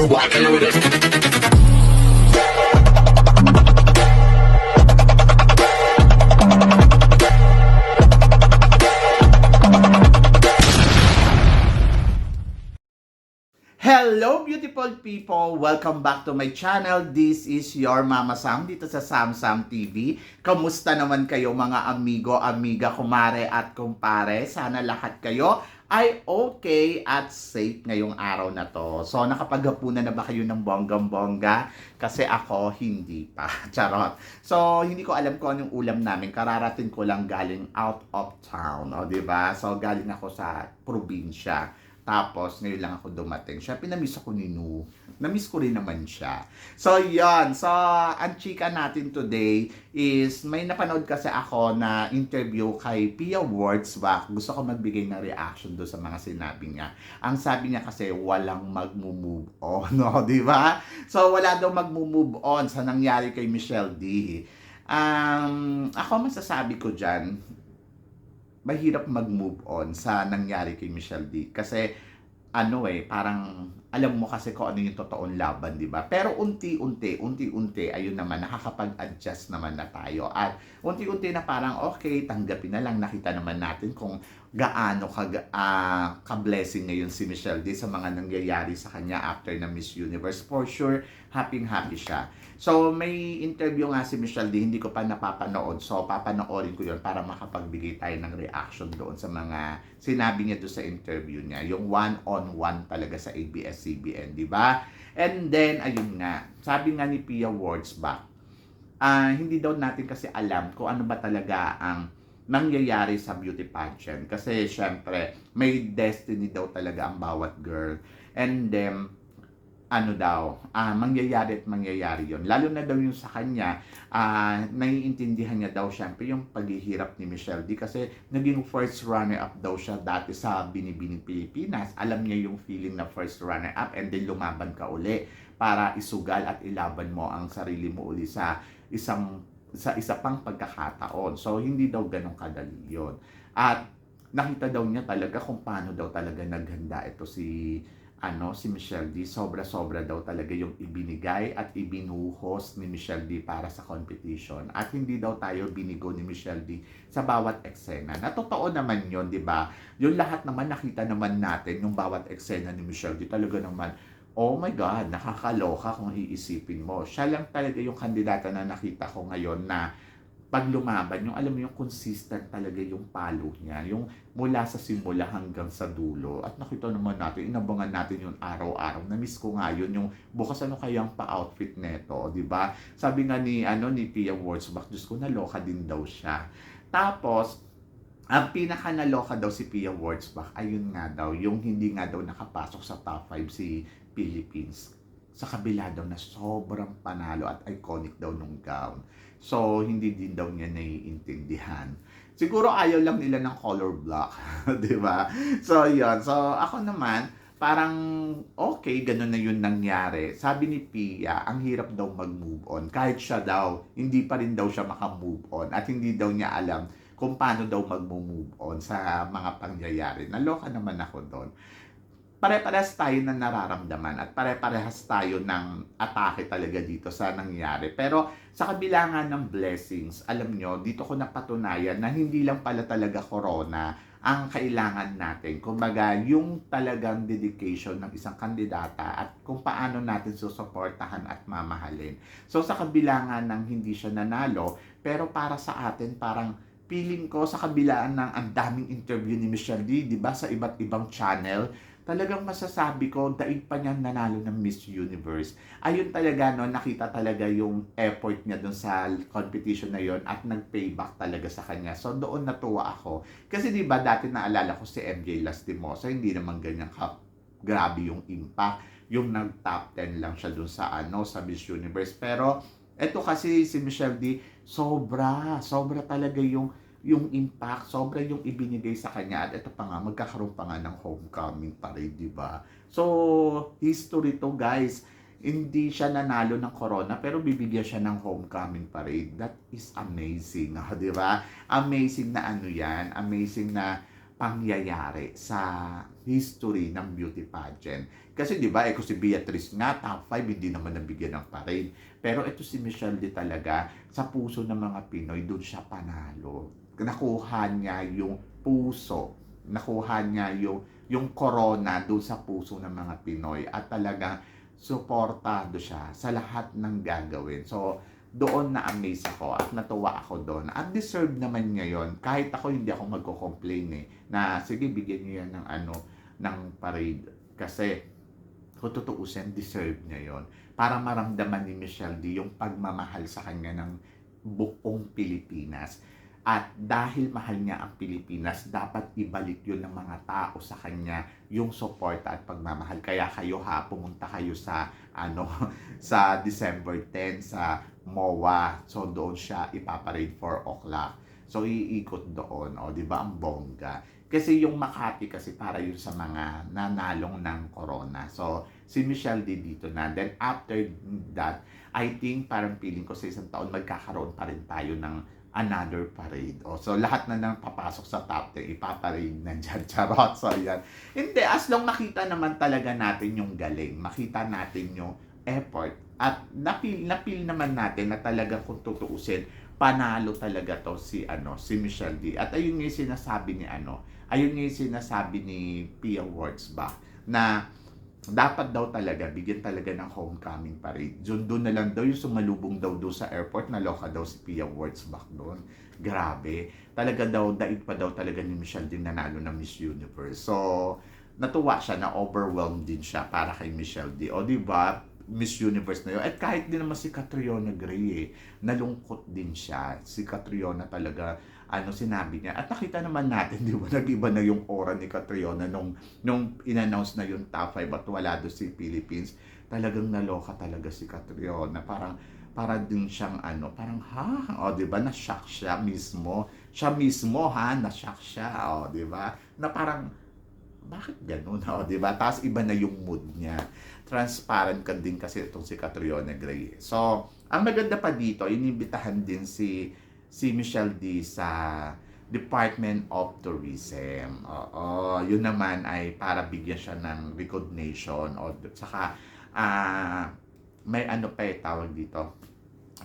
walking with it. Hello beautiful people! Welcome back to my channel. This is your Mama Sam dito sa Sam Sam TV. Kamusta naman kayo mga amigo, amiga, kumare at kumpare? Sana lahat kayo ay okay at safe ngayong araw na to. So nakapaghapunan na ba kayo ng bonggang-bongga? Kasi ako hindi pa. Charot. So hindi ko alam kung anong ulam namin. Kararating ko lang galing out of town. O diba? So galing ako sa probinsya. Tapos, ngayon lang ako dumating. Siya, pinamiss ako ni Nu. Namiss ko rin naman siya. So, yon. So, ang chika natin today is, may napanood kasi ako na interview kay Pia Wurtzbach. Gusto ko magbigay ng reaction do sa mga sinabi niya. Ang sabi niya kasi, walang mag-move on. No? Di ba? So, wala daw mag-move on sa nangyari kay Michelle D. Ako masasabi ko dyan, mahirap mag-move on sa nangyari kay Michelle D. Kasi, parang alam mo kasi kung ano yung totoong laban, di ba? Pero unti-unti, ayun naman, nakakapag-adjust naman na tayo. At unti-unti na parang, okay, tanggapin na lang, nakita naman natin kung gaano ka-blessing ngayon si Michelle D sa mga nangyayari sa kanya after na Miss Universe. For sure, happy siya. So, may interview nga si Michelle D, hindi ko pa napapanood. So, papanoorin ko yun para makapagbigay tayo ng reaction doon sa mga sinabi niya doon sa interview niya. Yung one-on-one talaga sa ABS-CBN, di ba? And then, ayun nga, sabi nga ni Pia Wurtzbach, hindi daw natin kasi alam kung ano ba talaga ang nangyayari sa beauty pageant. Kasi, syempre, may destiny daw talaga ang bawat girl. And then, mangyayari yun. Lalo na daw yung sa kanya, naiintindihan niya daw syempre yung paghihirap ni Michelle D kasi naging first runner-up daw siya dati sa Binibining Pilipinas. Alam niya yung feeling na first runner-up and then lumaban ka uli para isugal at ilaban mo ang sarili mo uli sa isa pang pagkakataon. So, hindi daw ganun kadali yun. At nakita daw niya talaga kung paano daw talaga naghanda ito si Michelle D. Sobra-sobra daw talaga yung ibinigay at ibinuhos ni Michelle D para sa competition. At hindi daw tayo binigo ni Michelle D sa bawat eksena. Na totoo naman yun, di ba? Yung lahat naman nakita naman natin yung bawat eksena ni Michelle D. Talaga naman, oh my God, nakakaloka kung iisipin mo. Siya lang talaga yung kandidata na nakita ko ngayon na pag lumaban, yung alam mo yung consistent talaga yung palo niya, yung mula sa simula hanggang sa dulo. At nakita naman natin, inabangan natin yung araw-araw. Na-miss ko nga yun, yung bukas ano kayang pa-outfit neto, di ba? Sabi nga ni Pia Wurtzbach, Diyos ko, naloka din daw siya. Tapos, ang pinaka naloka daw si Pia Wurtzbach, ayun nga daw, yung hindi nga daw nakapasok sa top 5 si Philippines. Sa kabila daw na sobrang panalo at iconic daw nung gown. So, hindi din daw niya naiintindihan. Siguro ayaw lang nila ng color block, di ba? So, yun. So, ako naman, parang okay, ganun na yun nangyari. Sabi ni Pia, ang hirap daw mag-move on. Kahit siya daw, hindi pa rin daw siya maka-move on. At hindi daw niya alam kung paano daw mag-move on sa mga pangyayari. Naloka naman ako doon. Pare-parehas tayo na nararamdaman at pare-parehas tayo ng atake talaga dito sa nangyari. Pero sa kabila nga ng blessings, alam nyo, dito ko napatunayan na hindi lang pala talaga corona ang kailangan natin. Kumbaga, yung talagang dedication ng isang kandidata at kung paano natin susuportahan at mamahalin. So sa kabila nga ng hindi siya nanalo, pero para sa atin parang feeling ko sa kabilaan ng ang daming interview ni Michelle D, di ba, sa iba't ibang channel, talagang masasabi ko, daig pa niyang nanalo ng Miss Universe. Ayun talaga, no, nakita talaga yung effort niya dun sa competition na yon at nag-payback talaga sa kanya. So, doon natuwa ako. Kasi di ba dati naalala ko si MJ Lastimosa, hindi naman ganyan grabe yung impact. Yung nag-top 10 lang siya dun sa, sa Miss Universe. Pero, eto kasi si Michelle D, sobra talaga yung impact, sobra yung ibinigay sa kanya at ito pa nga, magkakaroon pa nga ng homecoming parade, di ba? So, history to guys. Hindi siya nanalo ng corona pero bibigyan siya ng homecoming parade. That is amazing, di ba? Amazing na yan. Amazing na pangyayari sa history ng beauty pageant. Kasi 'di ba, kung si Beatrice nga top 5 hindi naman nabigyan ng parade. Pero ito si Michelle D talaga sa puso ng mga Pinoy doon siya panalo. Nakuha niya yung puso, nakuha niya yung corona doon sa puso ng mga Pinoy at talagang suportado siya sa lahat ng gagawin. So, doon na-amaze ako at natuwa ako doon. At deserve naman niya yon. Kahit ako hindi ako magko-complain na sige bigyan niyo yan ng ng parade kasi kung tutuusin deserve niya yon. Para maramdaman ni Michelle D yung pagmamahal sa kanya ng buong Pilipinas. At dahil mahal niya ang Pilipinas, dapat ibalik yun ng mga tao sa kanya, yung suporta at pagmamahal. Kaya kayo pumunta kayo sa sa December 10 sa MOA. So doon siya ipaparade 4 o'clock. So iikot doon, di ba ang bongga. Kasi yung Makati kasi para yun sa mga nanalong ng corona. So si Michelle D dito na. Then after that, I think parang feeling ko sa isang taon magkakaroon pa rin tayo ng another parade. So, lahat na nang papasok sa top 10, ipaparade na dyan. Charot. So, yan. Hindi, as long makita naman talaga natin yung galing, makita natin yung effort, at napil naman natin na talaga kung tutuusin, panalo talaga to si Michelle D. At ayun yung sinasabi ni ayun yung sinasabi ni Pia Wurtzbach na dapat daw talaga, bigyan talaga ng homecoming parade. Doon na lang daw yung sumalubong daw sa airport, naloka daw si Pia Wurtzbach doon. Grabe. Talaga daw, daig pa daw talaga ni Michelle din nanalo ng Miss Universe. So, natuwa siya na overwhelmed din siya para kay Michelle D. O, di ba? Miss Universe na yun. At kahit din naman si Catriona Gray nalungkot din siya. Si Catriona talaga, sinabi niya. At nakita naman natin, di ba, nag-iba na yung aura ni Catriona nung in-announce na yung top 5 at wala doon si Philippines. Talagang naloka talaga si Catriona. Para din siyang parang di ba, na-shock siya mismo. Siya mismo na-shock siya, di ba? Na parang, bakit ganun, di ba? Tapos iba na yung mood niya. Transparent ka din kasi itong si Catriona Gray. So, ang maganda pa dito, inibitahan din si Michelle D sa Department of Tourism. Yun naman ay para bigyan siya ng recognition o saka may tawag dito.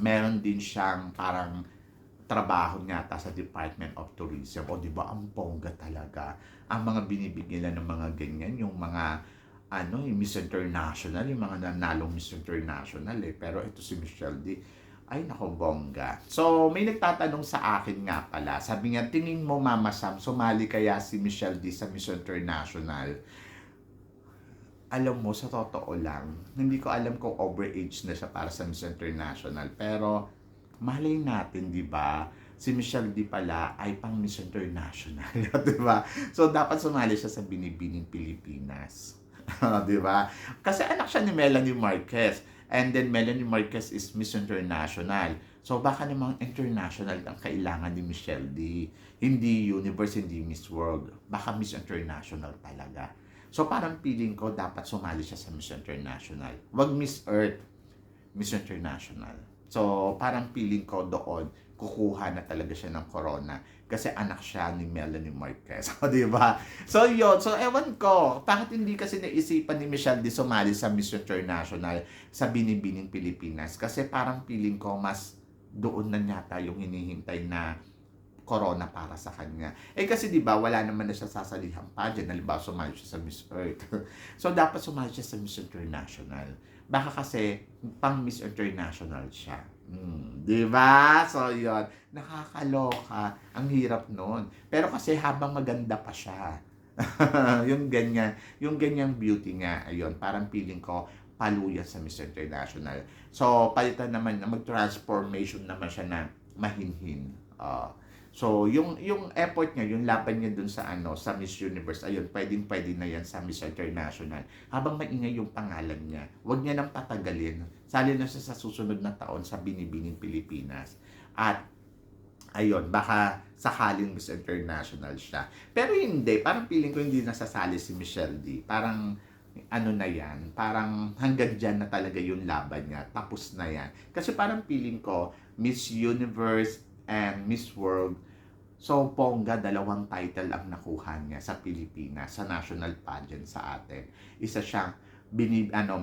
Meron din siyang parang trabaho niya sa Department of Tourism. O di ba ang bongga talaga. Ang mga binibigyan nila ng mga ganyan, yung mga yung Miss International, yung mga nanalong Miss International Pero ito si Michelle D, ay nako bongga. So, may nagtatanong sa akin nga pala. Sabi niya, tingin mo Mama Sam, sumali kaya si Michelle D sa Miss International? Alam mo, sa totoo lang, hindi ko alam kung overage na siya para sa Miss International. Pero, malay natin, di ba? Si Michelle D pala ay pang Miss International. Di ba? So, dapat sumali siya sa Binibining Pilipinas. Di ba? Kasi anak siya ni Melanie Marquez. And then Melanie Marquez is Miss International. So baka namang international ang kailangan ni Michelle D. Hindi Universe, hindi Miss World. Baka Miss International talaga. So parang feeling ko dapat sumali siya sa Miss International. Wag Miss Earth, Miss International. So parang feeling ko doon kukuha na talaga siya ng corona kasi anak siya ni Melanie Marquez. Di ba? So yun. So ewan ko, bakit hindi kasi naisipan ni Michelle D sumali sa Miss International sa Binibining Pilipinas? Kasi parang feeling ko mas doon na yata yung hinihintay na corona para sa kanya. Kasi di ba wala naman na siya sasalihang pageant. Halimbawa sumali siya sa Miss Earth. So dapat sumali siya sa Miss International. Baka kasi pang Miss International siya. Di ba? So, yun. Nakakaloka. Ang hirap nun. Pero kasi habang maganda pa siya. yung ganyang beauty niya. Ayun, parang feeling ko paluya sa Miss International. So, palitan naman, mag-transformation naman siya na mahinhin. So, yung effort niya, yung laban niya dun sa sa Miss Universe, ayun, pwedeng-pwede na yan sa Miss International. Habang maingay yung pangalan niya, huwag niya nang patagalin. Sali na siya sa susunod na taon sa Binibining Pilipinas. At, ayun, baka sakaling Miss International siya. Pero hindi, parang feeling ko hindi nasasali si Michelle D. Parang, na yan, parang hanggang dyan na talaga yung laban niya. Tapos na yan. Kasi parang feeling ko, Miss Universe and Miss World, So, bongga, dalawang title ang nakuha niya sa Pilipinas, sa national pageant sa atin. Isa siyang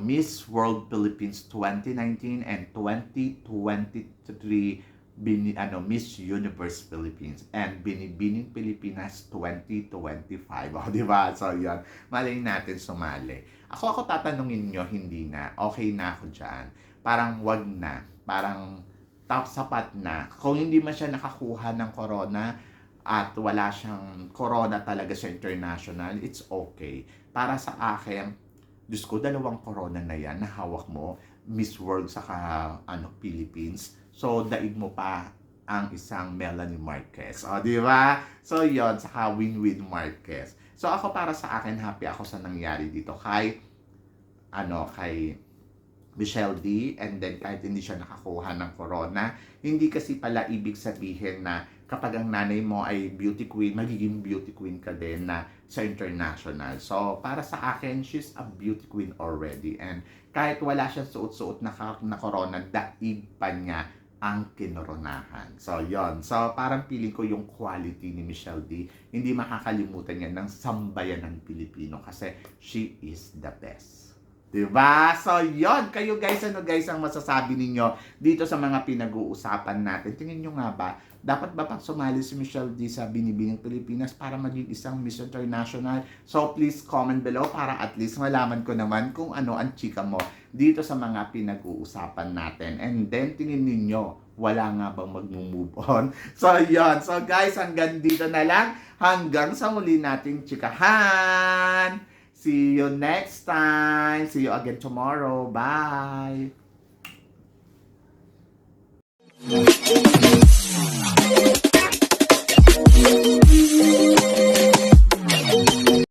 Miss World Philippines 2019 and 2023 Miss Universe Philippines and Binibining Pilipinas 2025. O, di ba? So, yun. Malay natin sumali. Ako tatanungin nyo, hindi na. Okay na ako dyan. Parang wag na. Parang sapat na. Kung hindi man siya nakakuha ng corona at wala siyang corona talaga sa international, it's okay. Para sa akin, Diyos ko, dalawang corona na yan na hawak mo, Miss World saka Philippines. So, daig mo pa ang isang Melanie Marquez. O, di ba? So, yon saka Win-Win Marquez. So, ako para sa akin, happy ako sa nangyari dito kay Michelle D, and then kahit hindi siya nakakuha ng corona, hindi kasi pala ibig sabihin na kapag ang nanay mo ay beauty queen, magiging beauty queen ka din na sa international. So, para sa akin, she's a beauty queen already. And kahit wala siyang suot-suot na corona, daig pa niya ang kinoronahan. So, yon. So, parang feeling ko yung quality ni Michelle D, hindi makakalimutan niya ng sambayan ng Pilipino kasi she is the best. Diba? So, yon. Kayo guys, ano guys ang masasabi ninyo dito sa mga pinag-uusapan natin? Tingin nyo nga ba, dapat ba pang sumali si Michelle D sa Binibining Pilipinas para maging isang Miss International? So, please comment below para at least malaman ko naman kung ano ang chika mo dito sa mga pinag-uusapan natin. And then, tingin ninyo, wala nga bang mag-move on? So, yon. So, guys, hanggang dito na lang. Hanggang sa muli nating chikahan. See you next time. See you again tomorrow. Bye.